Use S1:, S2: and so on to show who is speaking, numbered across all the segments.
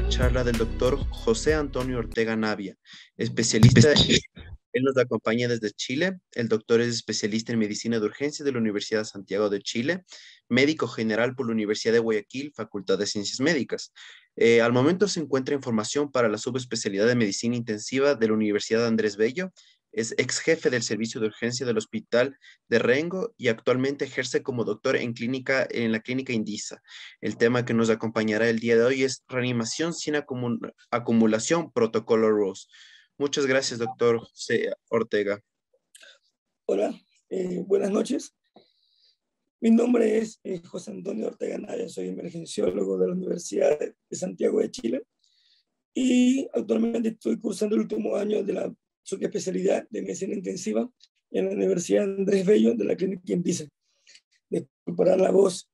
S1: la charla del doctor José Antonio Ortega Navia, especialista. Él nos acompaña desde Chile. El doctor es especialista en medicina de urgencia de la Universidad de Santiago de Chile, médico general por la Universidad de Guayaquil, Facultad de Ciencias Médicas. Al momento se encuentra en formación para la subespecialidad de medicina intensiva de la Universidad Andrés Bello. Es ex jefe del servicio de urgencia del Hospital de Rengo y actualmente ejerce como doctor en la clínica Indisa. El tema que nos acompañará el día de hoy es reanimación sin acumulación, protocolo ROSE. Muchas gracias, doctor José Ortega.
S2: Hola, buenas noches. Mi nombre es José Antonio Ortega Navia, soy emergenciólogo de la Universidad de Santiago de Chile y actualmente estoy cursando el último año de la subespecialidad de medicina intensiva en la Universidad Andrés Bello de la clínica Indisa. Disculparán la voz,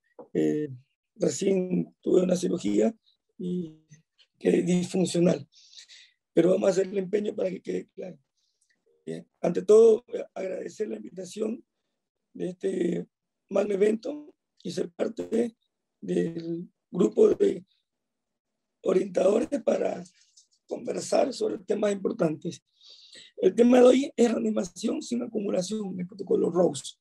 S2: recién tuve una cirugía y quedé disfuncional, pero vamos a hacer el empeño para que quede claro. Ante todo, agradecer la invitación de este magno evento y ser parte del grupo de orientadores para conversar sobre temas importantes. El tema de hoy es reanimación sin acumulación, el protocolo ROSE.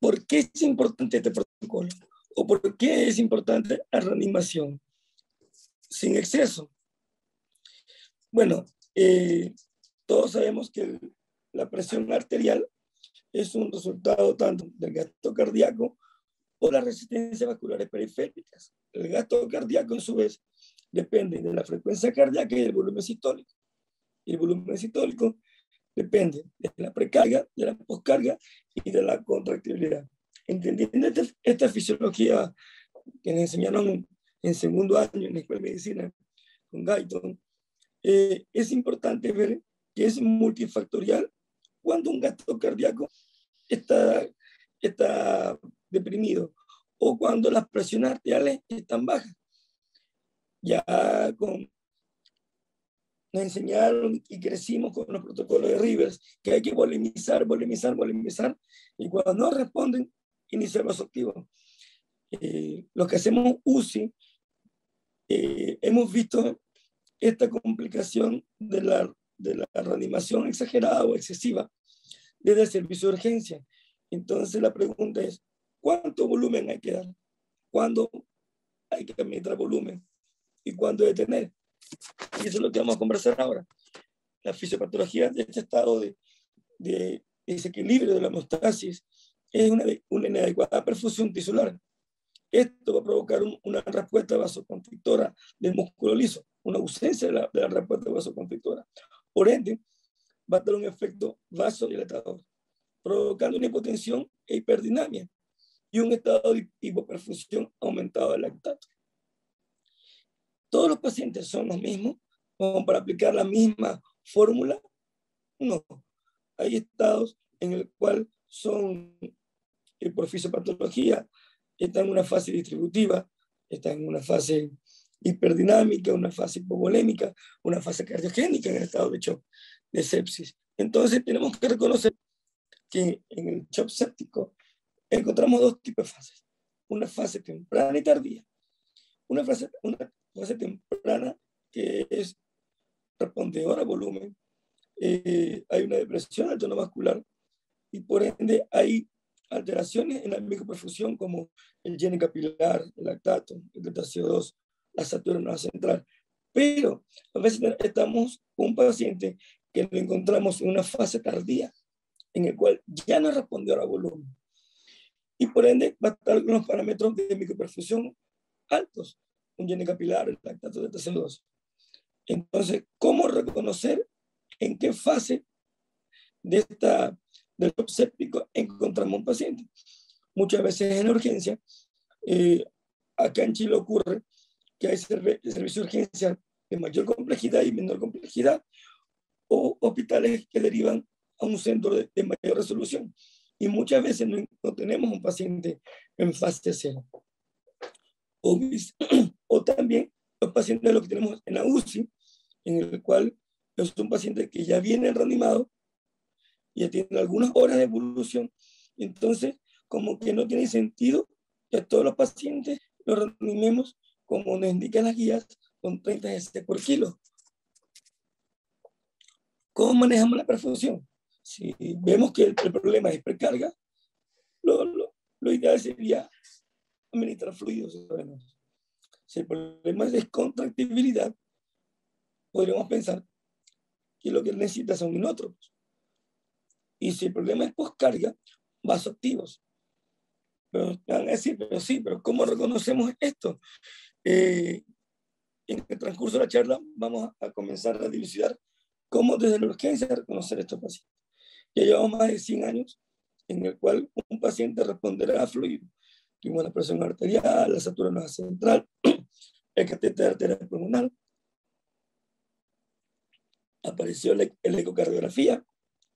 S2: ¿Por qué es importante este protocolo? ¿O por qué es importante la reanimación sin exceso? Bueno, todos sabemos que la presión arterial es un resultado tanto del gasto cardíaco o las resistencias vasculares periféricas. El gasto cardíaco, en su vez, depende de la frecuencia cardíaca y del volumen sistólico. Y el volumen sistólico depende de la precarga, de la poscarga y de la contractibilidad. Entendiendo esta fisiología que nos enseñaron en segundo año en la Escuela de Medicina con Guyton, es importante ver que es multifactorial cuando un gasto cardíaco está deprimido o cuando las presiones arteriales están bajas. Ya nos enseñaron y crecimos con los protocolos de Rivers que hay que volemizar, y cuando no responden, iniciar vasoactivo. Los que hacemos UCI, hemos visto esta complicación de la reanimación exagerada o excesiva desde el servicio de urgencia. Entonces la pregunta es, ¿cuánto volumen hay que dar? ¿Cuándo hay que administrar volumen? ¿Y cuándo detener? Y eso es lo que vamos a conversar ahora. La fisiopatología de este estado de desequilibrio de la hemostasis es una inadecuada perfusión tisular. Esto va a provocar una respuesta vasoconstrictora del músculo liso, una ausencia de la respuesta vasoconstrictora. Por ende, va a tener un efecto vasodilatador, provocando una hipotensión e hiperdinamia y un estado de hipoperfusión aumentado del lactato. ¿Todos los pacientes son los mismos? ¿Como para aplicar la misma fórmula? No. Hay estados en el cual son, por fisiopatología, están en una fase distributiva, están en una fase hiperdinámica, una fase hipovolémica, una fase cardiogénica en el estado de shock, de sepsis. Entonces tenemos que reconocer que en el shock séptico encontramos dos tipos de fases. Una fase temprana y tardía. Una fase temprana que es respondedora a volumen. Hay una depresión del tono vascular y por ende hay alteraciones en la microperfusión como el llene capilar, el lactato, el delta-CO2, la saturona central. Pero a veces estamos con un paciente que lo encontramos en una fase tardía, en el cual ya no respondió a volumen. Y por ende va a estar con los parámetros de microperfusión altos, un llene capilar, el lactato, el delta-CO2. Entonces, ¿cómo reconocer en qué fase del shock séptico encontramos un paciente? Muchas veces en la urgencia, acá en Chile ocurre que hay servicio de urgencia de mayor complejidad y menor complejidad, o hospitales que derivan a un centro de mayor resolución. Y muchas veces no tenemos un paciente en fase 0. O también los pacientes de los que tenemos en la UCI, en el cual es un paciente que ya viene reanimado, ya tiene algunas horas de evolución, entonces como que no tiene sentido que a todos los pacientes los reanimemos como nos indican las guías con 30 cc por kilo. ¿Cómo manejamos la perfusión? Si vemos que el problema es precarga, lo ideal sería administrar fluidos. Si el problema es descontractibilidad, podríamos pensar que lo que necesita son inótropos. Y si el problema es poscarga, vasoactivos. Pero van a decir, pero sí, pero ¿cómo reconocemos esto? En el transcurso de la charla vamos a comenzar a dilucidar cómo desde la urgencia reconocer estos pacientes. Ya llevamos más de 100 años en el cual un paciente responderá a fluido. Tuvimos la presión arterial, la saturación central, el catéter de arteria pulmonar, apareció la ecocardiografía,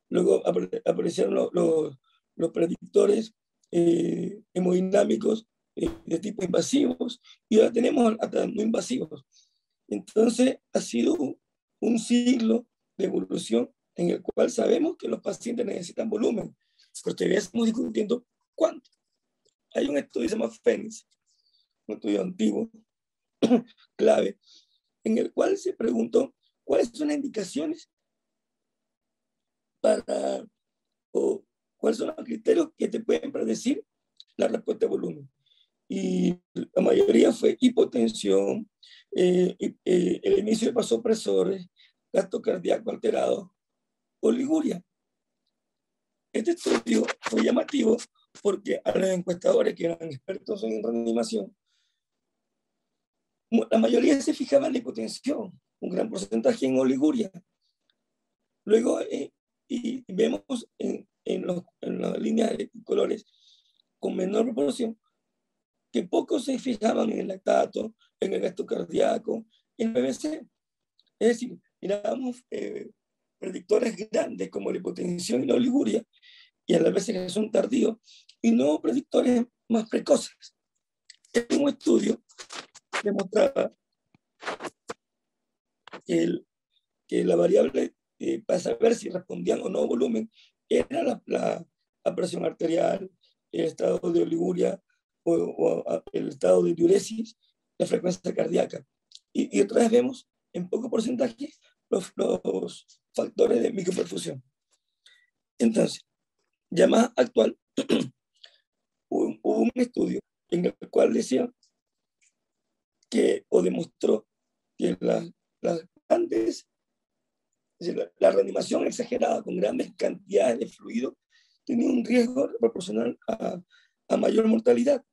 S2: luego aparecieron los predictores hemodinámicos de tipo invasivos, y ahora tenemos hasta no invasivos. Entonces ha sido un siglo de evolución en el cual sabemos que los pacientes necesitan volumen, pero todavía estamos discutiendo cuánto. Hay un estudio que se llama Phoenix, un estudio antiguo, clave, en el cual se preguntó cuáles son las indicaciones para, o cuáles son los criterios que te pueden predecir la respuesta de volumen. Y la mayoría fue hipotensión, el inicio de vasopresores, gasto cardíaco alterado, oliguria. Este estudio fue llamativo porque a los encuestadores que eran expertos en reanimación, la mayoría se fijaba en la hipotensión, un gran porcentaje en oliguria. Luego, y vemos en las líneas de colores con menor proporción que pocos se fijaban en el lactato, en el gasto cardíaco, en el BBC. Es decir, mirábamos predictores grandes como la hipotensión y la oliguria, y a la vez que son tardíos, y no predictores más precoces. Un estudio demostraba que la variable para saber si respondían o no a volumen era la presión arterial, el estado de oliguria o el estado de diuresis, la frecuencia cardíaca. Y otra vez vemos en poco porcentaje los factores de microperfusión. Entonces, ya más actual, hubo un estudio en el cual decía que, o demostró que las grandes, la reanimación exagerada con grandes cantidades de fluido tenía un riesgo proporcional a mayor mortalidad.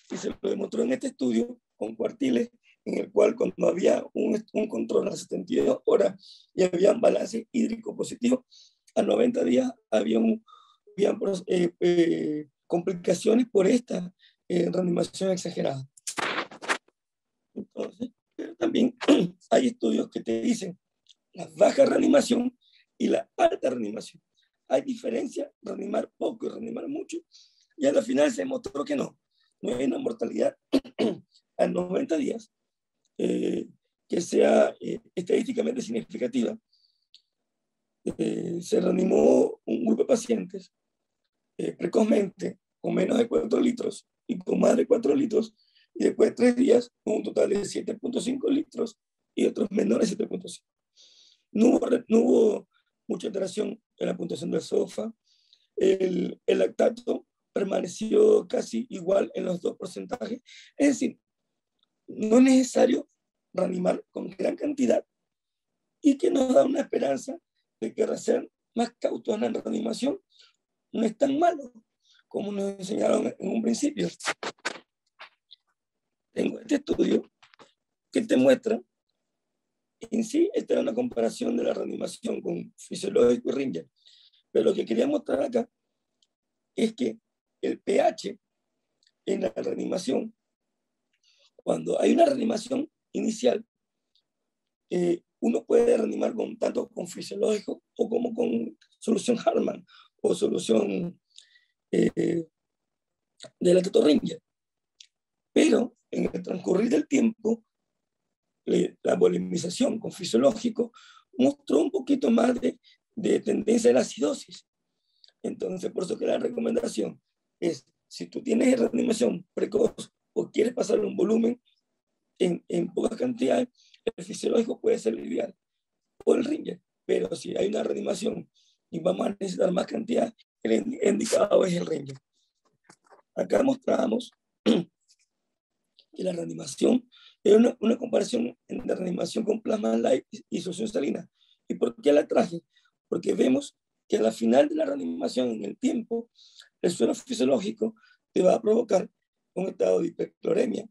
S2: Y se lo demostró en este estudio con cuartiles, en el cual cuando había un control a las 72 horas y había un balance hídrico positivo, a 90 días habían complicaciones por esta reanimación exagerada. Entonces, pero también hay estudios que te dicen la baja reanimación y la alta reanimación. Hay diferencia, reanimar poco y reanimar mucho, y al final se demostró que no hay una mortalidad a 90 días que sea estadísticamente significativa. Se reanimó un grupo de pacientes precozmente con menos de 4 litros y con más de 4 litros, y después de 3 días con un total de 7.5 litros y otros menores de 7.5. No hubo mucha alteración en la puntuación del SOFA. El lactato permaneció casi igual en los dos porcentajes. Es decir, no es necesario reanimar con gran cantidad, y que nos da una esperanza de que ser más cautos en la reanimación no es tan malo como nos enseñaron en un principio. Tengo este estudio que te muestra, en sí, esta es una comparación de la reanimación con fisiológico y Ringer, pero lo que quería mostrar acá es que el pH en la reanimación, cuando hay una reanimación inicial, uno puede reanimar tanto con fisiológico o como con solución Hartmann o solución de la Ringer. Pero en el transcurrir del tiempo, la volemización con fisiológico mostró un poquito más de tendencia a la acidosis. Entonces, por eso que la recomendación es, si tú tienes reanimación precoz o quieres pasar un volumen, en pocas cantidades, el fisiológico puede ser el ideal o el ringer, pero si hay una reanimación y vamos a necesitar más cantidad, el indicado es el ringer. Acá mostramos que la reanimación es una comparación de reanimación con plasma light y solución salina. ¿Y por qué la traje? Porque vemos que a la final de la reanimación, en el tiempo, el suero fisiológico te va a provocar un estado de hipercloremia,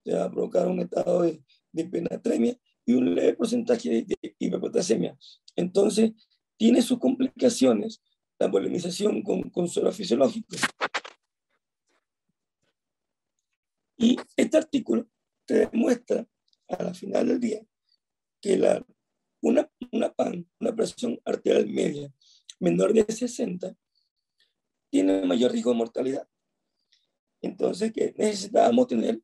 S2: te va a provocar un estado de hipernatremia y un leve porcentaje de hiperpotasemia. Entonces, tiene sus complicaciones la volemización con suero fisiológico. Y este artículo te demuestra a la final del día que una PAN, una presión arterial media menor de 60, tiene mayor riesgo de mortalidad. Entonces, que necesitábamos tener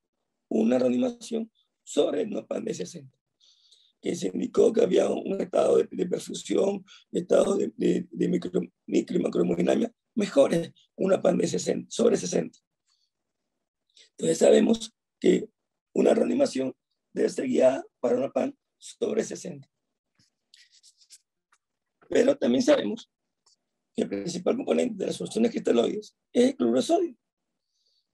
S2: una reanimación sobre una PAN de 60, que se indicó que había un estado de perfusión, estado de micro y macrohemodinamia mejores, una PAN de 60, sobre 60. Entonces sabemos que una reanimación debe ser guiada para una PAN sobre 60. Pero también sabemos que el principal componente de las soluciones cristaloides es el cloruro de sodio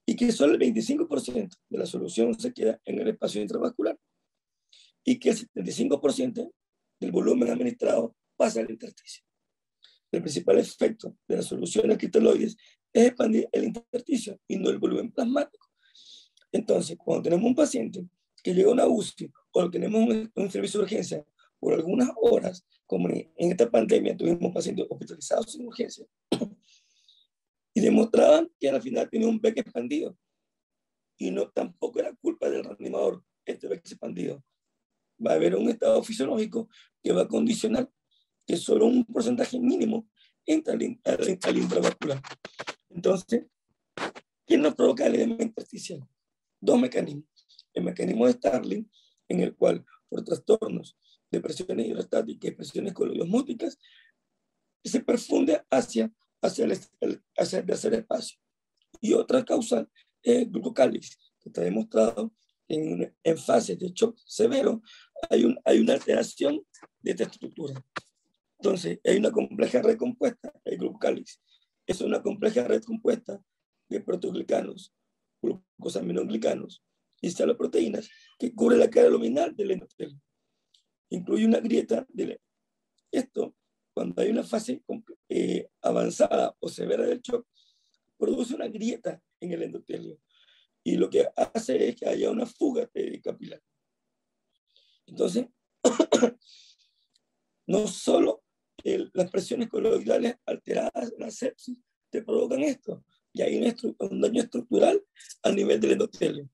S2: y que solo el 25% de la solución se queda en el espacio intravascular y que el 75% del volumen administrado pasa al intersticio. El principal efecto de las soluciones cristaloides es expandir el intersticio y no el volumen plasmático. Entonces, cuando tenemos un paciente que llega a una UCI o tenemos un servicio de urgencia por algunas horas, como en esta pandemia tuvimos pacientes hospitalizados sin urgencia, y demostraban que al final tenía un beque expandido, y no tampoco era culpa del reanimador, este beque expandido. Va a haber un estado fisiológico que va a condicionar que solo un porcentaje mínimo entra al intravascular. Entonces, ¿qué nos provoca el edema intersticial? Dos mecanismos. El mecanismo de Starling, en el cual por trastornos de presiones hidrostáticas y presiones coloidosmóticas se perfunde hacia el tercer espacio. Y otra causa es el glucocálix, que está demostrado en fases de shock severo, hay una alteración de esta estructura. Entonces, hay una compleja red compuesta, el glucocálix. Es una compleja red compuesta de proteoglicanos, glucosaminoglicanos y saloproteínas que cubre la cara luminal del endotelio. Incluye una grieta esto, cuando hay una fase avanzada o severa del shock, produce una grieta en el endotelio y lo que hace es que haya una fuga capilar. Entonces, no solo las presiones coloidales alteradas, la sepsis, te provocan esto, y hay un daño estructural a nivel del endotelio.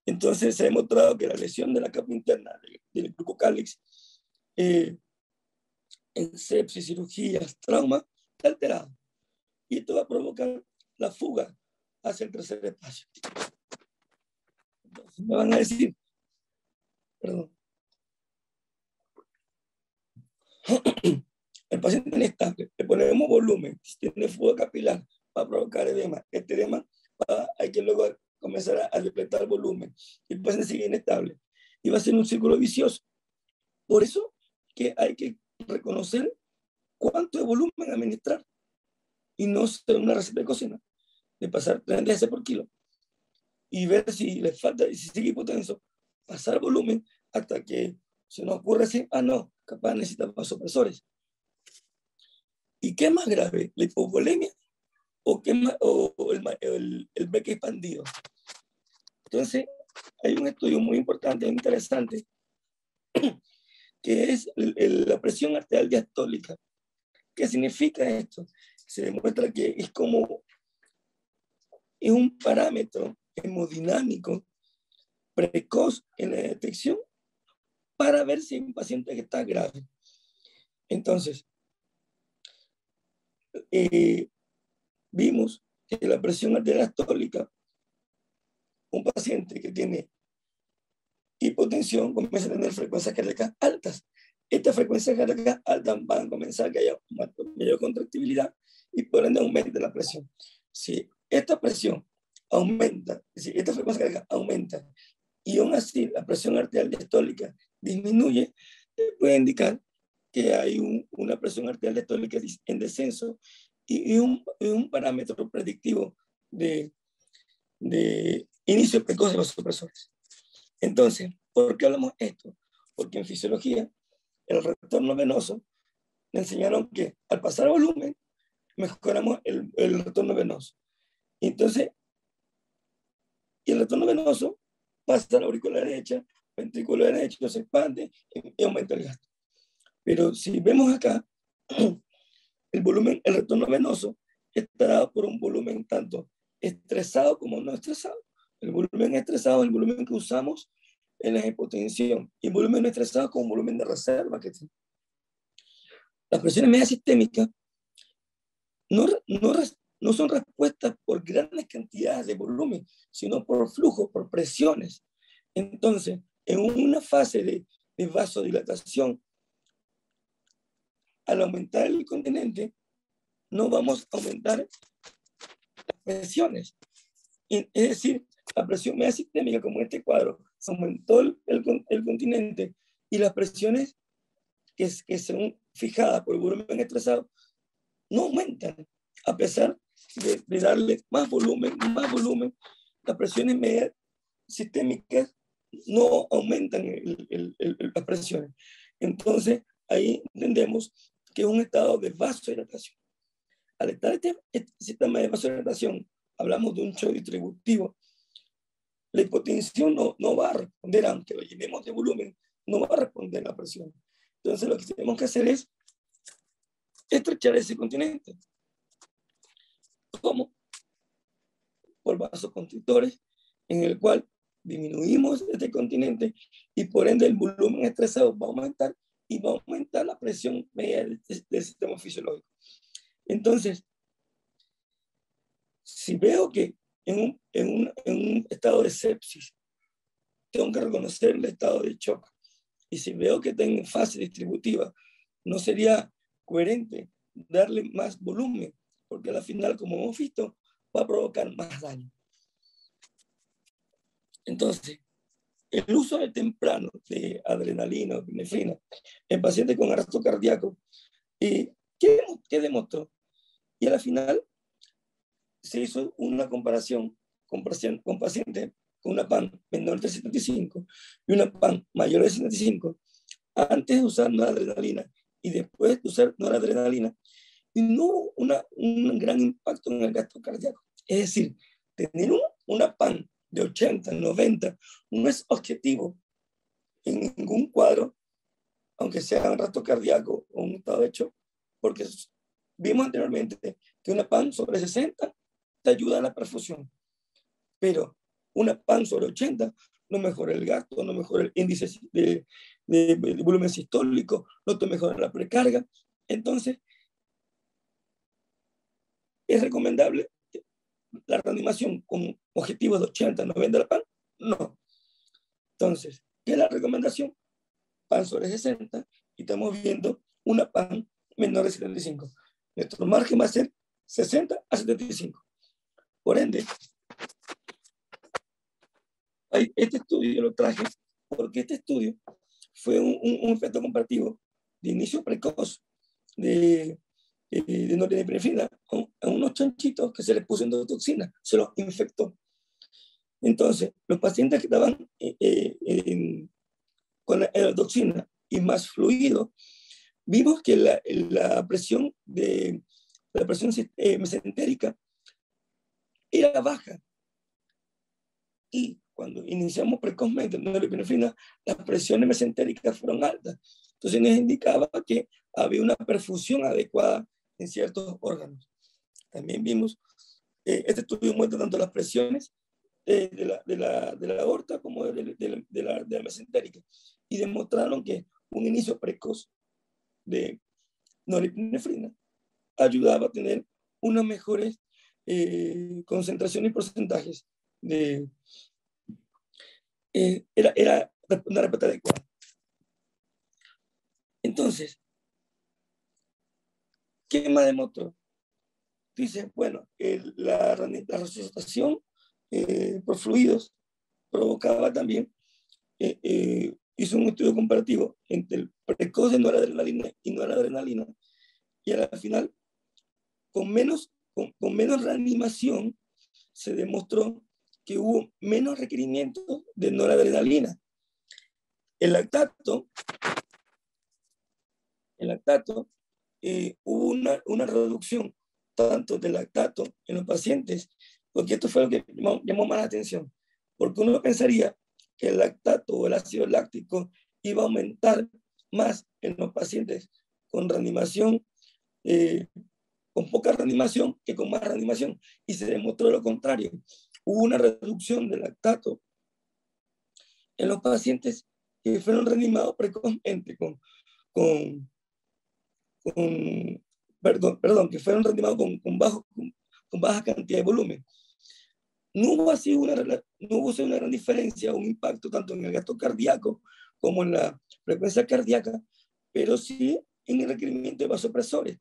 S2: Entonces se ha demostrado que la lesión de la capa interna del glucocálix en sepsis, cirugías, trauma, está alterado. Y esto va a provocar la fuga hacia el tercer espacio. Entonces me van a decir, perdón, el paciente inestable, le ponemos volumen, si tiene fuga capilar, va a provocar edema. Este edema hay que luego comenzar a depletar volumen. Y el paciente sigue inestable. Y va a ser un círculo vicioso. Por eso que hay que reconocer cuánto de volumen administrar y no ser una receta de cocina, de pasar 3 veces por kilo y ver si le falta, y si sigue hipotenso, pasar volumen hasta que se nos ocurre así, no, capaz necesita vasopresores. ¿Y qué es más grave? ¿La hipovolemia o el beque expandido? Entonces, hay un estudio muy importante, muy interesante, que es la presión arterial diastólica. ¿Qué significa esto? Se demuestra que es un parámetro hemodinámico precoz en la detección para ver si hay un paciente que está grave. Entonces, vimos que la presión arterial diastólica, un paciente que tiene hipotensión comienza a tener frecuencias cardíacas altas. Estas frecuencias cardíacas altas van a comenzar a que haya mayor contractibilidad y por ende aumenta la presión. Si esta presión aumenta, si esta frecuencia cardíaca aumenta y aún así la presión arterial diastólica disminuye, puede indicar que hay una presión arterial diastólica en descenso y un parámetro predictivo de inicio precoz de vasopresores. Entonces, ¿por qué hablamos esto? Porque en fisiología, el retorno venoso, me enseñaron que al pasar volumen, mejoramos el retorno venoso. Entonces, y el retorno venoso pasa a la aurícula derecha, ventrículo derecho, se expande y aumenta el gasto. Pero si vemos acá, el volumen, el retorno venoso está dado por un volumen tanto estresado como no estresado. El volumen estresado es el volumen que usamos en la hipotensión y el volumen no estresado como un volumen de reserva que tiene. Las presiones medias sistémicas no son respuestas por grandes cantidades de volumen, sino por flujo, por presiones. Entonces, en una fase de vasodilatación, al aumentar el continente, no vamos a aumentar las presiones. Es decir, la presión media sistémica, como en este cuadro, se aumentó el continente y las presiones que son fijadas por el volumen estresado no aumentan, a pesar de darle más volumen, las presiones medias sistémicas no aumentan las presiones. Entonces, ahí entendemos que es un estado de vasodilatación. Al estar este sistema de vasodilatación, hablamos de un shock distributivo. La hipotensión no va a responder, aunque lo llenemos de volumen, no va a responder la presión. Entonces, lo que tenemos que hacer es estrechar ese continente. ¿Cómo? Por vasoconstrictores, en el cual disminuimos este continente y por ende el volumen estresado va a aumentar y va a aumentar la presión media del sistema fisiológico. Entonces, si veo que en un estado de sepsis tengo que reconocer el estado de shock, y si veo que está en fase distributiva, no sería coherente darle más volumen, porque al final, como hemos visto, va a provocar más daño. Entonces, el uso de temprano de adrenalina o epinefrina en pacientes con arresto cardíaco, ¿qué demostró? Y al final se hizo una comparación con pacientes con una PAN menor de 75 y una PAN mayor de 75, antes de usar noradrenalina y después de usar noradrenalina, y no hubo un gran impacto en el gasto cardíaco. Es decir, tener una PAN de 80, 90 no es objetivo en ningún cuadro, aunque sea un gasto cardíaco o un estado de shock, porque vimos anteriormente que una PAN sobre 60 te ayuda a la perfusión, pero una PAN sobre 80 no mejora el gasto, no mejora el índice de volumen sistólico, no te mejora la precarga. Entonces, ¿es recomendable la reanimación con objetivos de 80, 90 de la PAN? No. Entonces, ¿qué es la recomendación? PAN sobre 60 y estamos viendo una PAN menor de 75. Nuestro margen va a ser 60 a 75. Por ende, este estudio lo traje porque este estudio fue un efecto comparativo de inicio precoz de norepinefrina a unos chanchitos que se les puso endotoxina, se los infectó. Entonces, los pacientes que estaban con la endotoxina y más fluido, vimos que la presión mesentérica era baja. Y cuando iniciamos precozmente norepinefrina, las presiones mesentéricas fueron altas. Entonces nos indicaba que había una perfusión adecuada en ciertos órganos. También vimos, este estudio muestra tanto las presiones de la aorta como de la mesentérica, y demostraron que un inicio precoz de norepinefrina ayudaba a tener unas mejores concentraciones y porcentajes de... era una respuesta adecuada. Entonces, ¿qué más demostró? Dice, bueno, la resucitación por fluidos provocaba también hizo un estudio comparativo entre el precoz de noradrenalina y noradrenalina, y al final, con menos reanimación, se demostró que hubo menos requerimientos de noradrenalina. El lactato hubo una reducción tanto del lactato en los pacientes, porque esto fue lo que llamó más la atención, porque uno pensaría que el lactato o el ácido láctico iba a aumentar más en los pacientes con reanimación, con poca reanimación que con más reanimación, y se demostró lo contrario. Hubo una reducción del lactato en los pacientes que fueron reanimados precozmente que fueron reanimados con baja cantidad de volumen. No hubo así una gran diferencia, un impacto tanto en el gasto cardíaco como en la frecuencia cardíaca, pero sí en el requerimiento de vasopresores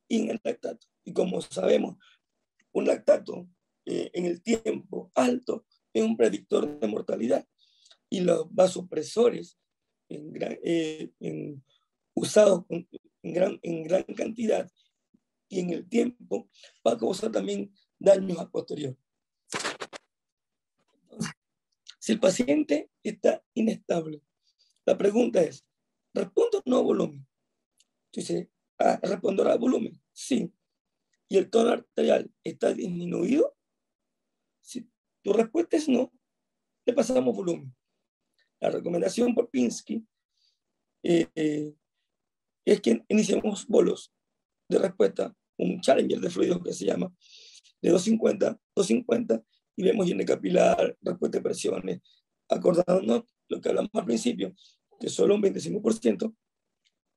S2: y en el lactato. Y como sabemos, un lactato en el tiempo alto es un predictor de mortalidad, y los vasopresores usados en gran cantidad y en el tiempo va a causar también daños a posterior. Entonces, si el paciente está inestable, la pregunta es, ¿responde o no a volumen? Entonces, ¿responderá al volumen? Sí. ¿Y el tono arterial está disminuido? Si tu respuesta es no, le pasamos volumen. La recomendación por Pinsky es que iniciemos bolos de respuesta, un challenger de fluidos que se llama, de 250, y vemos higiene capilar, respuesta de presiones, acordándonos lo que hablamos al principio, que solo un 25%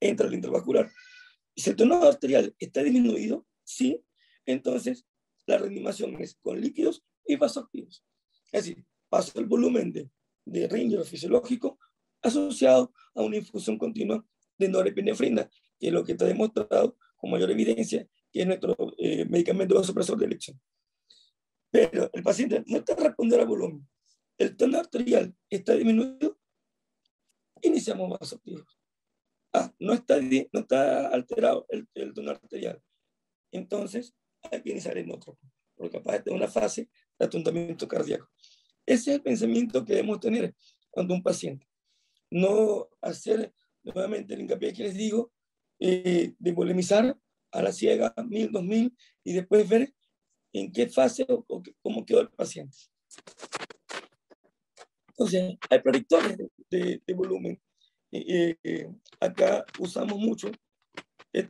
S2: entra al intravascular. Y si el tono arterial está disminuido, sí, entonces la reanimación es con líquidos y vasoactivos. Es decir, paso el volumen de Ringer fisiológico asociado a una infusión continua de norepinefrina, que es lo que está demostrado con mayor evidencia que es nuestro medicamento vasopresor de elección. Pero el paciente no está respondiendo al volumen, el tono arterial está disminuido, iniciamos vasoactivos. No está alterado el tono arterial, entonces hay que iniciar en otro, porque capaz de una fase de atontamiento cardíaco. Ese es el pensamiento que debemos tener cuando un paciente. No hacer nuevamente el hincapié que les digo, de polemizar a la ciega 1000, 2000 y después ver en qué fase o cómo quedó el paciente. Entonces, hay predictores de volumen. Acá usamos mucho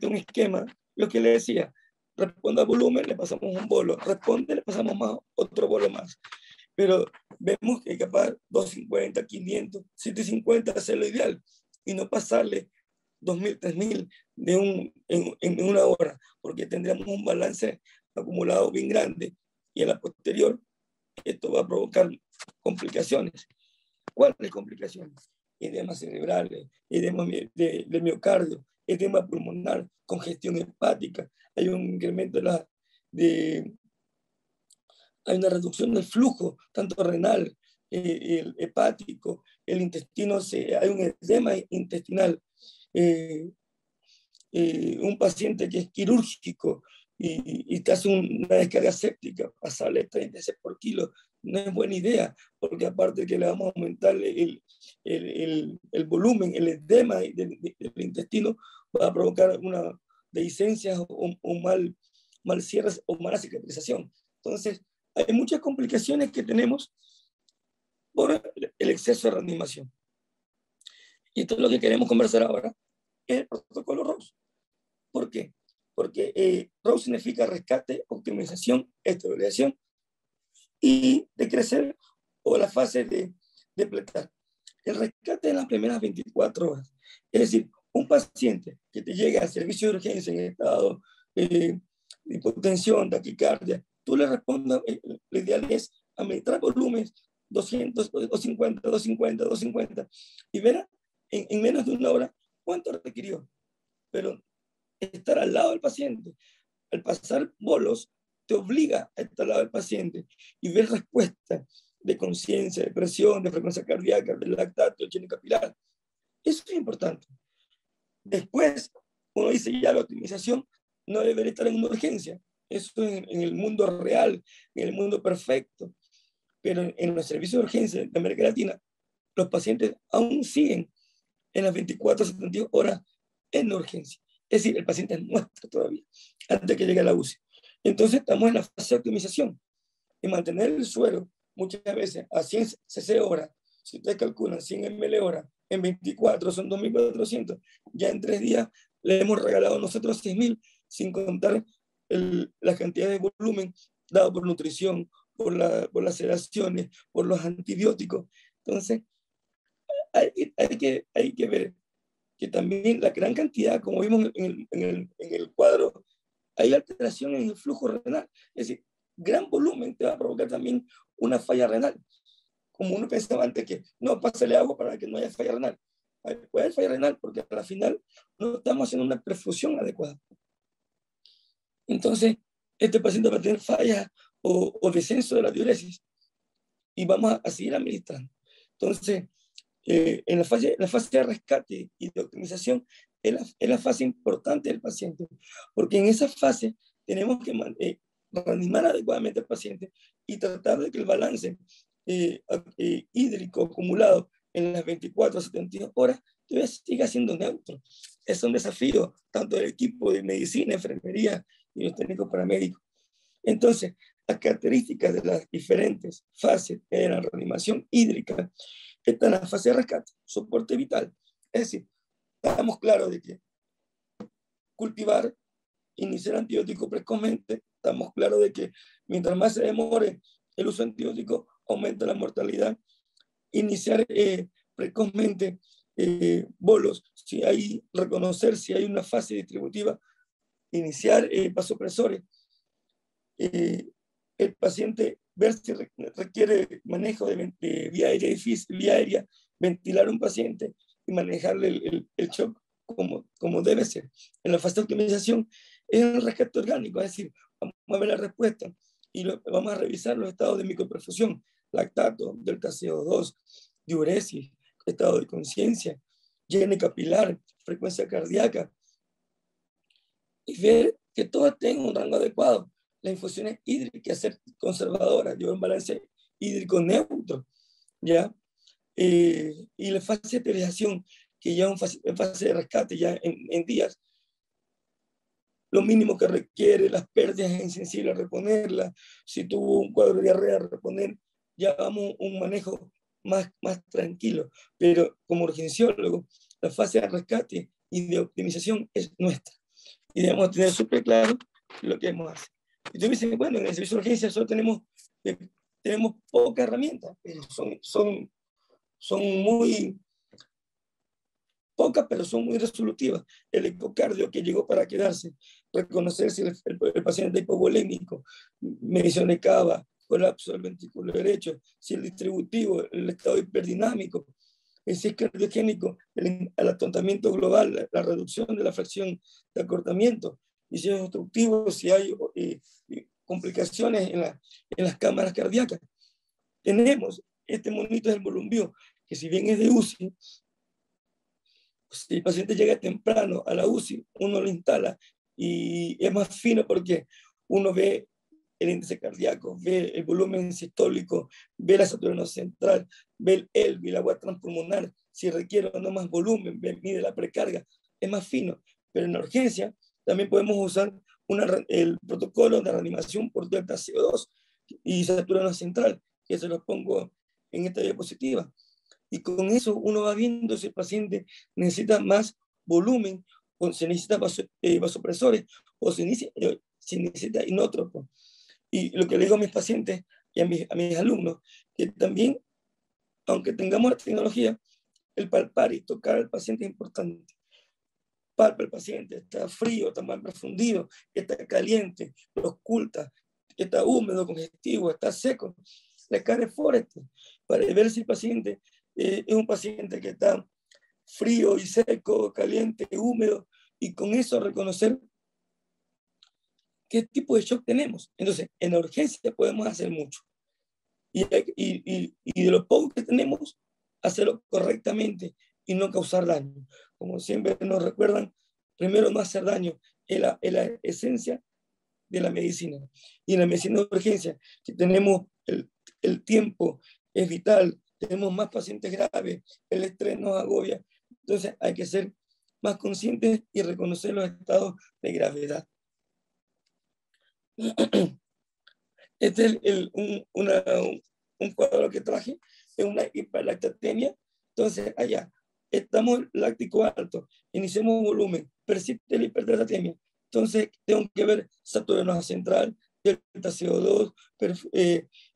S2: un esquema, lo que le decía, responde al volumen, le pasamos un bolo, responde, le pasamos otro bolo más. Pero vemos que capaz 250, 500, 750 es lo ideal, y no pasarle 2000, 3000 en una hora, porque tendríamos un balance acumulado bien grande, y en la posterior esto va a provocar complicaciones. ¿Cuáles complicaciones? Edemas cerebrales, edema de miocardio, edema pulmonar, congestión hepática, hay un incremento hay una reducción del flujo, tanto renal, el hepático, el intestino, hay un edema intestinal. Un paciente que es quirúrgico y te hace una descarga séptica, pasarle 36 por kilo, no es buena idea, porque aparte que le vamos a aumentar el volumen, el edema del intestino, va a provocar una dehiscencia o mal cierre o mala cicatrización. Entonces, hay muchas complicaciones que tenemos por el exceso de reanimación. Y esto es lo que queremos conversar ahora, es el protocolo Rose. ¿Por qué? Porque Rose significa rescate, optimización, estabilización y de crecer o la fase de pletar. El rescate en las primeras 24 horas. Es decir, un paciente que te llega al servicio de urgencia en estado de hipotensión, taquicardia, tú le respondas, lo ideal es administrar volúmenes 200, 250, 250, 250 y ver en menos de una hora cuánto requirió. Pero estar al lado del paciente, al pasar bolos, te obliga a estar al lado del paciente y ver respuesta de conciencia, de presión, de frecuencia cardíaca, del lactato, del lleno capilar. Eso es importante. Después, uno dice ya la optimización no debería estar en una urgencia. Eso en el mundo real, en el mundo perfecto. Pero en los servicios de urgencia de América Latina, los pacientes aún siguen en las 24 a 72 horas en la urgencia. Es decir, el paciente es nuestro todavía, antes que llegue a la UCI. Entonces estamos en la fase de optimización y mantener el suero muchas veces a 100 cc hora. Si ustedes calculan 100 ml hora en 24 son 2.400. Ya en 3 días le hemos regalado nosotros 6.000, sin contar la cantidad de volumen dado por nutrición, por las sedaciones, por los antibióticos. Entonces, hay que ver que también la gran cantidad, como vimos en el cuadro, hay alteraciones en el flujo renal. Es decir, gran volumen te va a provocar también una falla renal. Como uno pensaba antes que no, pásale agua para que no haya falla renal. Puede haber falla renal porque al final no estamos haciendo una perfusión adecuada. Entonces, este paciente va a tener fallas o descenso de la diuresis y vamos a seguir administrando. Entonces, en la fase de rescate y de optimización es la fase importante del paciente, porque en esa fase tenemos que reanimar adecuadamente al paciente y tratar de que el balance hídrico acumulado en las 24 a 72 horas todavía siga siendo neutro. Es un desafío tanto del equipo de medicina, enfermería y los técnicos paramédicos. Entonces, las características de las diferentes fases de la reanimación hídrica están en la fase de rescate, soporte vital. Es decir, estamos claros de que cultivar, iniciar antibiótico precozmente, estamos claros de que mientras más se demore el uso de antibiótico, aumenta la mortalidad. Iniciar precozmente bolos, si hay, reconocer si hay una fase distributiva, iniciar vasopresores. El paciente ver si requiere manejo de vía aérea difícil, vía aérea, ventilar a un paciente y manejarle el shock como debe ser. En la fase de optimización es el rescate orgánico, es decir, vamos a ver la respuesta y vamos a revisar los estados de microperfusión, lactato, delta CO2, diuresis, estado de conciencia, llene capilar, frecuencia cardíaca, y ver que todo tenga un rango adecuado. La infusión es hídrica, ser conservadora, llevar un balance hídrico neutro, ¿ya? Y la fase de esterilización, que ya es fase de rescate, ya en días, lo mínimo que requiere, las pérdidas es insensible a reponerla, si tuvo un cuadro de diarrea, reponer, ya vamos un manejo más tranquilo, pero como urgenciólogo, la fase de rescate y de optimización es nuestra, y debemos tener súper claro lo que hemos hacer. Y tú me dices, bueno, en el servicio de urgencia solo tenemos pocas herramientas, pero son muy pocas, pero son muy resolutivas. El ecocardio que llegó para quedarse, reconocer si el paciente es hipovolémico, medición de cava, colapso del ventrículo derecho, si el distributivo, el estado hiperdinámico, si es cardiogénico, el atontamiento global, la reducción de la fracción de acortamiento, y si es obstructivo, si hay complicaciones en las cámaras cardíacas. Tenemos este monito del Volumbio, que si bien es de UCI, si el paciente llega temprano a la UCI, uno lo instala y es más fino porque uno ve el índice cardíaco, ve el volumen sistólico, ve la saturación central, ve el ELV, el agua transpulmonar, si requiere o no más volumen, mide la precarga, es más fino. Pero en la urgencia también podemos usar el protocolo de reanimación por delta CO2 y saturación central, que se los pongo en esta diapositiva. Y con eso uno va viendo si el paciente necesita más volumen, o si necesita vasopresores, o si necesita inótropo. Y lo que le digo a mis pacientes y a mis alumnos, que también, aunque tengamos la tecnología, el palpar y tocar al paciente es importante. Palpa el paciente, está frío, está mal profundido, está caliente, lo oculta, está húmedo, congestivo, está seco. La cara es fuerte para ver si el paciente es un paciente que está frío y seco, caliente, húmedo, y con eso reconocer qué tipo de shock tenemos. Entonces, en la urgencia podemos hacer mucho. y de lo poco que tenemos, hacerlo correctamente y no causar daño. Como siempre nos recuerdan, primero no hacer daño es la esencia de la medicina. Y en la medicina de urgencia, que tenemos el tiempo, es vital, tenemos más pacientes graves, el estrés nos agobia, entonces hay que ser más conscientes y reconocer los estados de gravedad. Este es un cuadro que traje, es una hiperlactatemia. Entonces, allá, estamos láctico alto, iniciamos volumen, persiste la hiperlactatemia. Entonces, tengo que ver saturación central, delta CO2,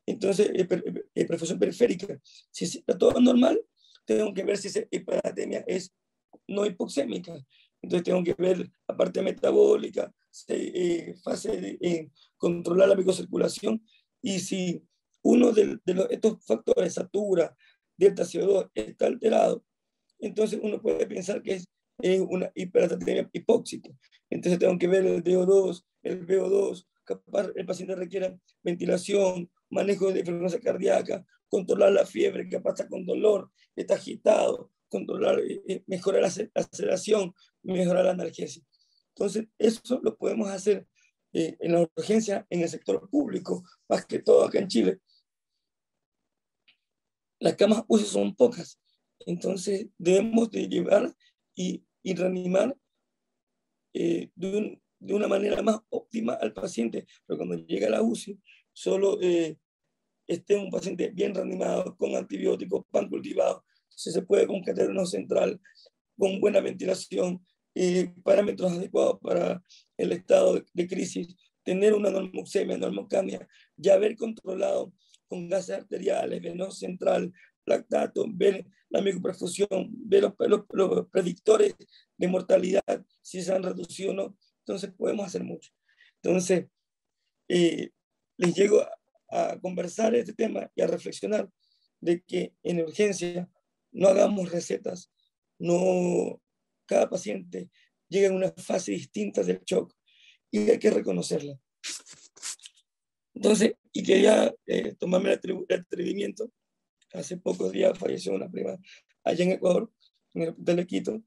S2: entonces, perfusión periférica. Si está todo normal, tengo que ver si esa hiperlactatemia es no hipoxémica. Entonces, tengo que ver la parte metabólica, fase de controlar la microcirculación, y si uno de estos factores, satura, delta CO2, está alterado, entonces uno puede pensar que es una hiperlactatemia hipóxica. Entonces tengo que ver el DO2, el VO2, capaz el paciente requiera ventilación, manejo de frecuencia cardíaca, controlar la fiebre, capaz está con dolor, está agitado, controlar, mejorar la aceleración, mejorar la analgesia. Entonces, eso lo podemos hacer en la urgencia en el sector público, más que todo acá en Chile. Las camas UCI son pocas, entonces debemos de llevar y reanimar de una manera más óptima al paciente, pero cuando llega a la UCI, solo esté un paciente bien reanimado, con antibióticos, pan cultivado, se puede con catéter central, con buena ventilación, parámetros adecuados para el estado de crisis, tener una normoxemia, normocamia, ya haber controlado con gases arteriales, venoso central, lactato, ver la microperfusión, ver los predictores de mortalidad, si se han reducido o no. Entonces podemos hacer mucho. Entonces, les llego a conversar este tema y a reflexionar de que en urgencia no hagamos recetas, no, cada paciente llega en una fase distinta del shock y hay que reconocerla. Entonces, y quería tomarme el atrevimiento. Hace pocos días falleció una prima allá en Ecuador, en el hospital de Quito,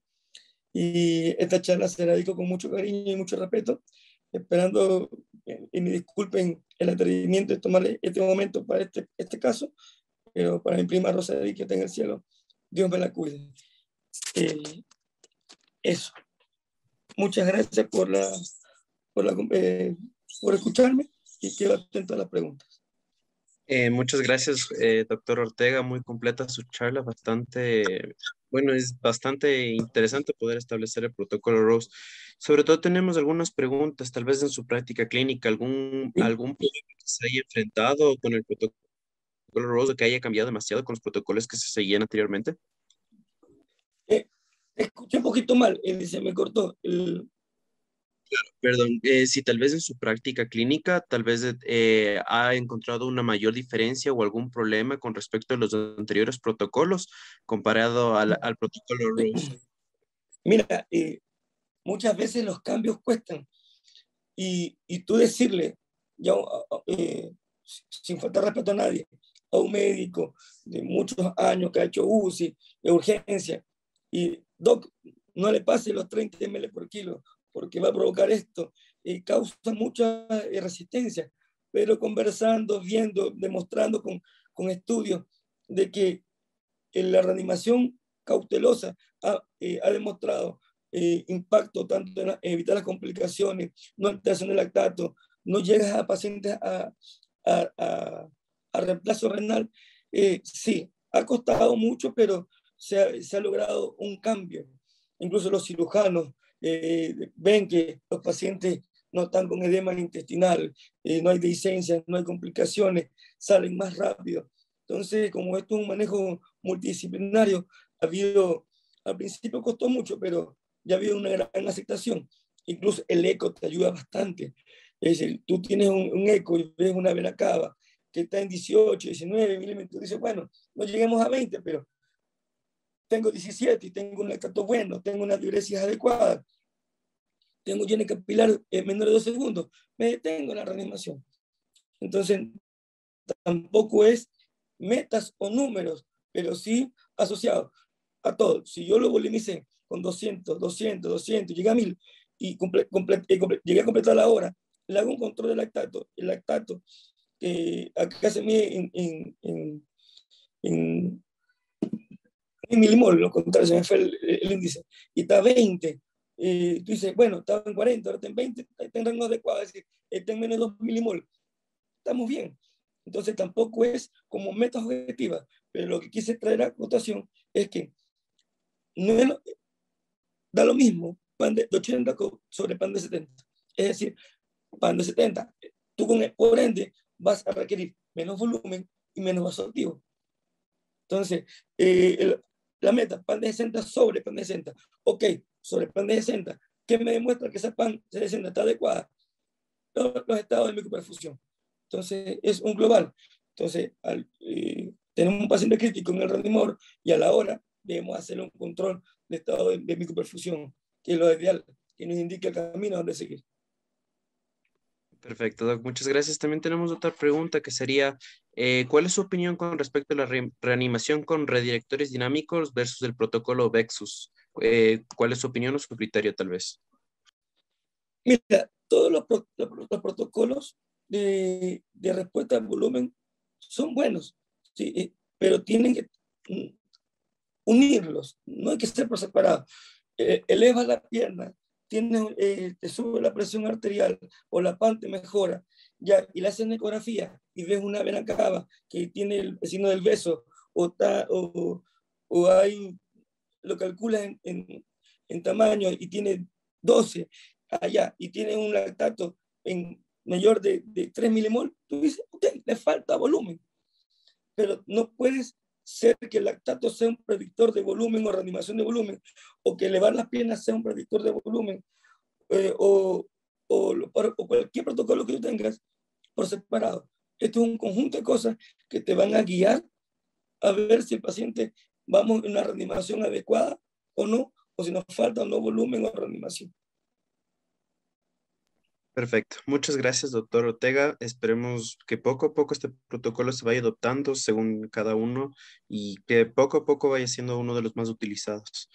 S2: y esta charla se la dedico con mucho cariño y mucho respeto, esperando, y me disculpen el atrevimiento de tomar este momento para este caso, pero para mi prima Rosa, que está en el cielo, Dios me la cuide. Eso. Muchas gracias por escucharme y quedo atento a las preguntas.
S1: Muchas gracias, doctor Ortega. Muy completa su charla, bastante, bueno, es bastante interesante poder establecer el protocolo Rose. Sobre todo tenemos algunas preguntas, tal vez en su práctica clínica, algún problema que se haya enfrentado con el protocolo Rose, que haya cambiado demasiado con los protocolos que se seguían anteriormente.
S2: Escuché un poquito mal, se me cortó.
S1: Perdón, si tal vez en su práctica clínica, tal vez ha encontrado una mayor diferencia o algún problema con respecto a los anteriores protocolos comparado al protocolo Rose.
S2: Mira, muchas veces los cambios cuestan y tú decirle, ya, sin faltar respeto a nadie, a un médico de muchos años que ha hecho UCI, de urgencia, y doc, no le pase los 30 ml por kilo, porque va a provocar esto, y causa mucha resistencia, pero conversando, viendo, demostrando con estudios de que en la reanimación cautelosa ha demostrado impacto tanto en evitar las complicaciones, no alteración del lactato, no llegas a pacientes a, a, a reemplazo renal. Sí, ha costado mucho, pero se ha logrado un cambio. Incluso los cirujanos ven que los pacientes no están con edema intestinal, no hay dehiscencias, no hay complicaciones, salen más rápido. Entonces, como esto es un manejo multidisciplinario, al principio costó mucho, pero ya ha habido una gran aceptación. Incluso el eco te ayuda bastante. Es decir, tú tienes un eco y ves una vena cava que está en 18, 19 milímetros, dices, bueno, no lleguemos a 20, pero tengo 17 y tengo un lactato bueno, tengo una diuresis adecuada, tengo llene capilar menor de 2 segundos, me detengo en la reanimación. Entonces, tampoco es metas o números, pero sí asociados a todo. Si yo lo volumicé con 200, llegué a 1000 y llegué a completar la hora, le hago un control del lactato. El lactato, acá se mide en, en milimol, lo contrario, se me fue el índice, y está 20. Tú dices, bueno, estaba en 40, ahora está en 20, está en rango adecuado, es decir, está en menos de 2 milimol. Estamos bien. Entonces tampoco es como meta objetiva, pero lo que quise traer a cotación es que no es da lo mismo pan de 80 sobre pan de 70. Es decir, pan de 70, tú por ende vas a requerir menos volumen y menos vaso activo. Entonces, la meta, pan de 60 sobre pan de 60. Ok, sobre pan de 60. ¿Qué me demuestra que esa pan de 60 está adecuada? Los estados de microperfusión. Entonces, es un global. Entonces, tenemos un paciente crítico en el reanimador y a la hora debemos hacer un control de estado de microperfusión, que es lo ideal, que nos indique el camino a donde seguir.
S1: Perfecto, Doc. Muchas gracias. También tenemos otra pregunta que sería, ¿cuál es su opinión con respecto a la reanimación con redirectores dinámicos versus el protocolo VEXUS? ¿Cuál es su opinión o su criterio tal vez?
S2: Mira, todos los protocolos de respuesta al volumen son buenos, ¿sí? Pero tienen que unirlos, no hay que ser por separado. Eleva la pierna, te sube la presión arterial o la pan te mejora, ya, y le hacen ecografía y ves una vena cava que tiene el signo del beso o hay, lo calculas en tamaño y tiene 12 allá y tiene un lactato en mayor de 3 milimol, tú dices, ok, le falta volumen, pero no puedes ser que el lactato sea un predictor de volumen o reanimación de volumen, o que elevar las piernas sea un predictor de volumen, eh, o, o cualquier protocolo que tú tengas por separado. Esto es un conjunto de cosas que te van a guiar a ver si el paciente vamos en una reanimación adecuada o no, o si nos falta o no volumen o reanimación.
S1: Perfecto. Muchas gracias, doctor Ortega. Esperemos que poco a poco este protocolo se vaya adoptando según cada uno y que poco a poco vaya siendo uno de los más utilizados.